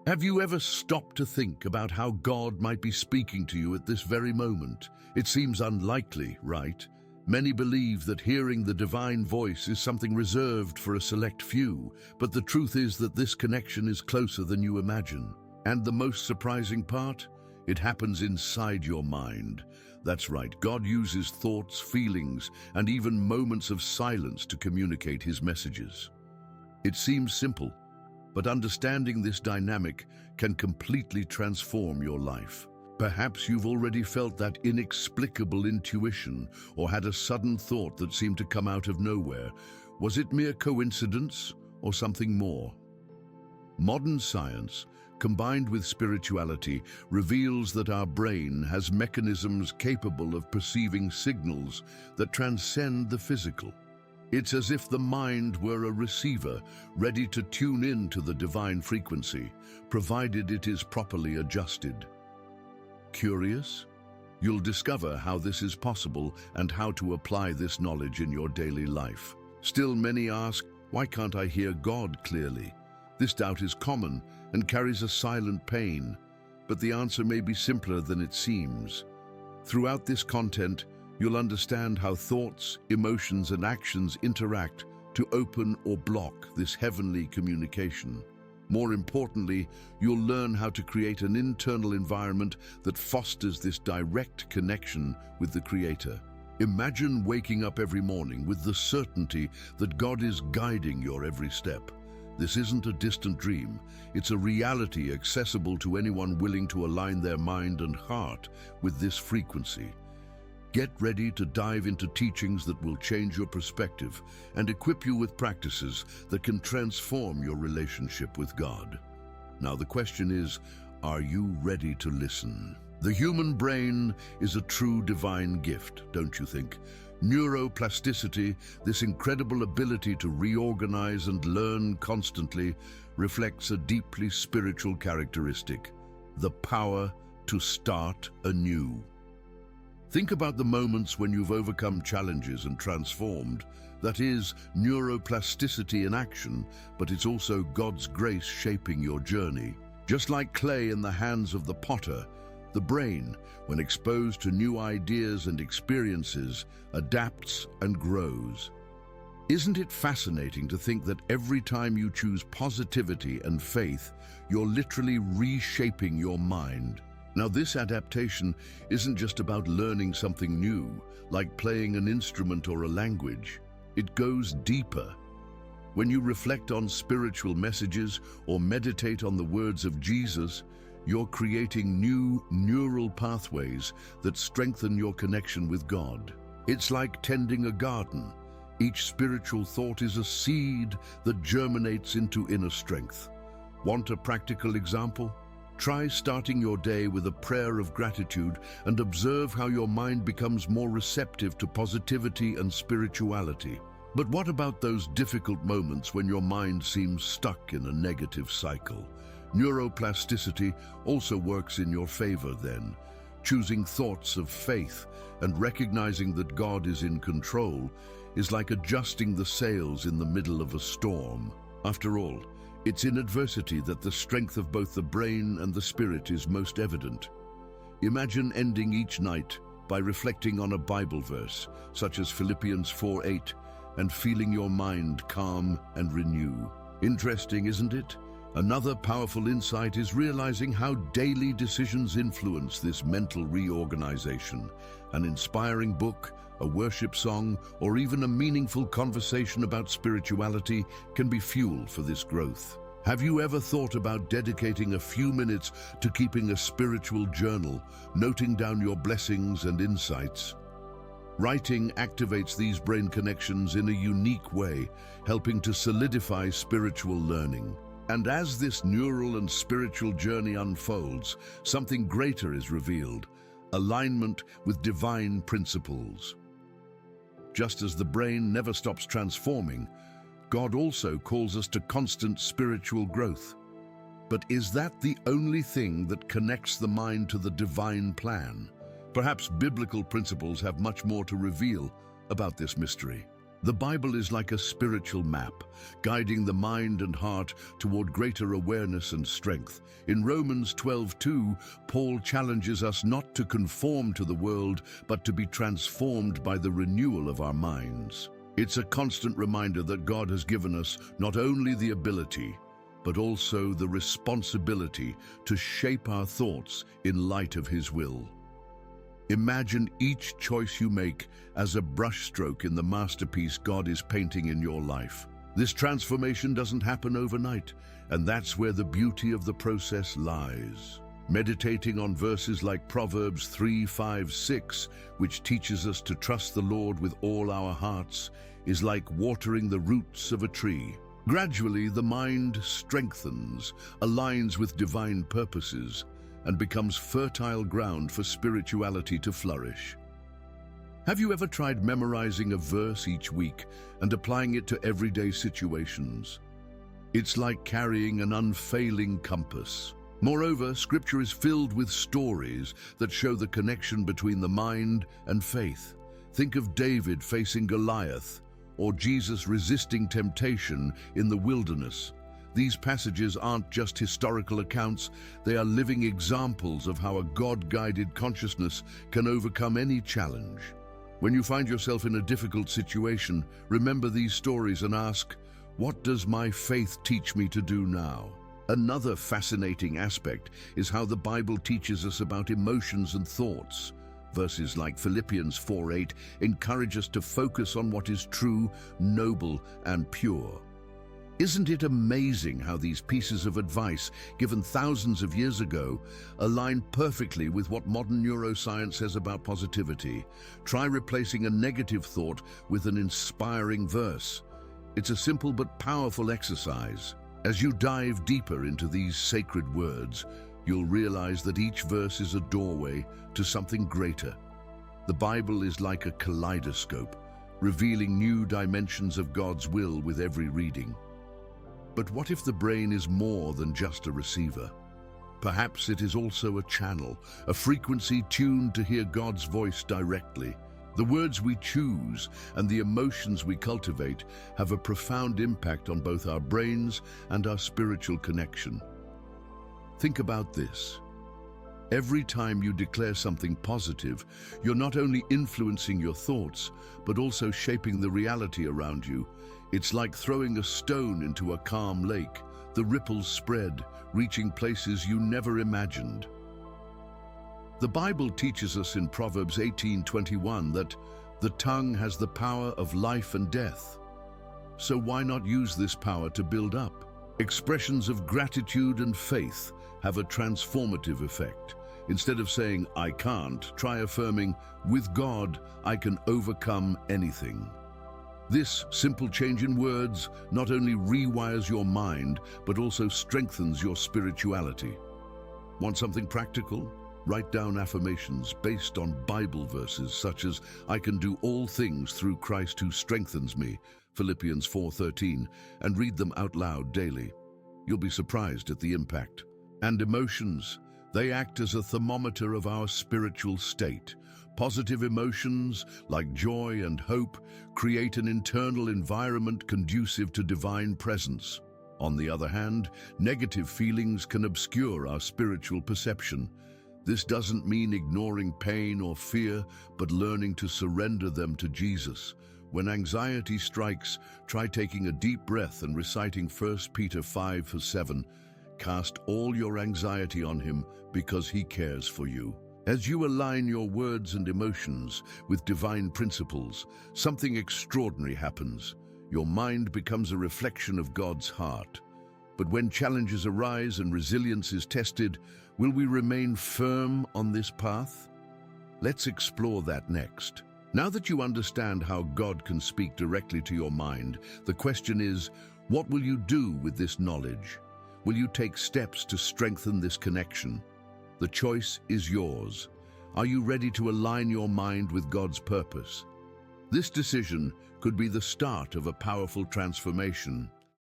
Have you ever stopped to think about how God might be speaking to you at this very moment? It seems unlikely, right? Many believe that hearing the divine voice is something reserved for a select few, but the truth is that this connection is closer than you imagine. And the most surprising part? It happens inside your mind. That's right, God uses thoughts, feelings, and even moments of silence to communicate his messages. It seems simple, but understanding this dynamic can completely transform your life. Perhaps you've already felt that inexplicable intuition or had a sudden thought that seemed to come out of nowhere. Was it mere coincidence or something more? Modern science, combined with spirituality, reveals that our brain has mechanisms capable of perceiving signals that transcend the physical. It's as if the mind were a receiver, ready to tune in to the divine frequency, provided it is properly adjusted. Curious? You'll discover how this is possible and how to apply this knowledge in your daily life. Still, many ask, why can't I hear God clearly? This doubt is common and carries a silent pain, but the answer may be simpler than it seems. Throughout this content, you'll understand how thoughts, emotions, and actions interact to open or block this heavenly communication. More importantly, you'll learn how to create an internal environment that fosters this direct connection with the Creator. Imagine waking up every morning with the certainty that God is guiding your every step. This isn't a distant dream. It's a reality accessible to anyone willing to align their mind and heart with this frequency. Get ready to dive into teachings that will change your perspective and equip you with practices that can transform your relationship with God. Now the question is, are you ready to listen? The human brain is a true divine gift, don't you think? Neuroplasticity, this incredible ability to reorganize and learn constantly, reflects a deeply spiritual characteristic: the power to start anew. Think about the moments when you've overcome challenges and transformed. That is neuroplasticity in action, but it's also God's grace shaping your journey. Just like clay in the hands of the potter, the brain, when exposed to new ideas and experiences, adapts and grows. Isn't it fascinating to think that every time you choose positivity and faith, you're literally reshaping your mind? Now, this adaptation isn't just about learning something new, like playing an instrument or a language. It goes deeper. When you reflect on spiritual messages or meditate on the words of Jesus, you're creating new neural pathways that strengthen your connection with God. It's like tending a garden. Each spiritual thought is a seed that germinates into inner strength. Want a practical example? Try starting your day with a prayer of gratitude and observe how your mind becomes more receptive to positivity and spirituality. But what about those difficult moments when your mind seems stuck in a negative cycle? Neuroplasticity also works in your favor then. Choosing thoughts of faith and recognizing that God is in control is like adjusting the sails in the middle of a storm. After all, it's in adversity that the strength of both the brain and the spirit is most evident. Imagine ending each night by reflecting on a Bible verse, such as Philippians 4:8, and feeling your mind calm and renew. Interesting, isn't it? Another powerful insight is realizing how daily decisions influence this mental reorganization. An inspiring book, a worship song, or even a meaningful conversation about spirituality can be fuel for this growth. Have you ever thought about dedicating a few minutes to keeping a spiritual journal, noting down your blessings and insights? Writing activates these brain connections in a unique way, helping to solidify spiritual learning. And as this neural and spiritual journey unfolds, something greater is revealed: alignment with divine principles. Just as the brain never stops transforming, God also calls us to constant spiritual growth. But is that the only thing that connects the mind to the divine plan? Perhaps biblical principles have much more to reveal about this mystery. The Bible is like a spiritual map, guiding the mind and heart toward greater awareness and strength. In Romans 12:2, Paul challenges us not to conform to the world, but to be transformed by the renewal of our minds. It's a constant reminder that God has given us not only the ability, but also the responsibility to shape our thoughts in light of His will. Imagine each choice you make as a brushstroke in the masterpiece God is painting in your life. This transformation doesn't happen overnight, and that's where the beauty of the process lies. Meditating on verses like Proverbs 3:5-6, which teaches us to trust the Lord with all our hearts, is like watering the roots of a tree. Gradually, the mind strengthens, aligns with divine purposes, and becomes fertile ground for spirituality to flourish. Have you ever tried memorizing a verse each week and applying it to everyday situations? It's like carrying an unfailing compass. Moreover, Scripture is filled with stories that show the connection between the mind and faith. Think of David facing Goliath, or Jesus resisting temptation in the wilderness. These passages aren't just historical accounts, they are living examples of how a God-guided consciousness can overcome any challenge. When you find yourself in a difficult situation, remember these stories and ask, what does my faith teach me to do now? Another fascinating aspect is how the Bible teaches us about emotions and thoughts. Verses like Philippians 4:8 encourage us to focus on what is true, noble, and pure. Isn't it amazing how these pieces of advice, given thousands of years ago, align perfectly with what modern neuroscience says about positivity? Try replacing a negative thought with an inspiring verse. It's a simple but powerful exercise. As you dive deeper into these sacred words, you'll realize that each verse is a doorway to something greater. The Bible is like a kaleidoscope, revealing new dimensions of God's will with every reading. But what if the brain is more than just a receiver? Perhaps it is also a channel, a frequency tuned to hear God's voice directly. The words we choose and the emotions we cultivate have a profound impact on both our brains and our spiritual connection. Think about this. Every time you declare something positive, you're not only influencing your thoughts, but also shaping the reality around you. It's like throwing a stone into a calm lake. The ripples spread, reaching places you never imagined. The Bible teaches us in Proverbs 18:21 that the tongue has the power of life and death. So why not use this power to build up? Expressions of gratitude and faith have a transformative effect. Instead of saying, I can't, try affirming, with God, I can overcome anything. This simple change in words not only rewires your mind, but also strengthens your spirituality. Want something practical? Write down affirmations based on Bible verses such as, I can do all things through Christ who strengthens me, Philippians 4:13, and read them out loud daily. You'll be surprised at the impact. And emotions, they act as a thermometer of our spiritual state. Positive emotions, like joy and hope, create an internal environment conducive to divine presence. On the other hand, negative feelings can obscure our spiritual perception. This doesn't mean ignoring pain or fear, but learning to surrender them to Jesus. When anxiety strikes, try taking a deep breath and reciting 1 Peter 5:7. Cast all your anxiety on Him because He cares for you. As you align your words and emotions with divine principles, something extraordinary happens. Your mind becomes a reflection of God's heart. But when challenges arise and resilience is tested, will we remain firm on this path? Let's explore that next. Now that you understand how God can speak directly to your mind, the question is, what will you do with this knowledge? Will you take steps to strengthen this connection? The choice is yours. Are you ready to align your mind with God's purpose? This decision could be the start of a powerful transformation.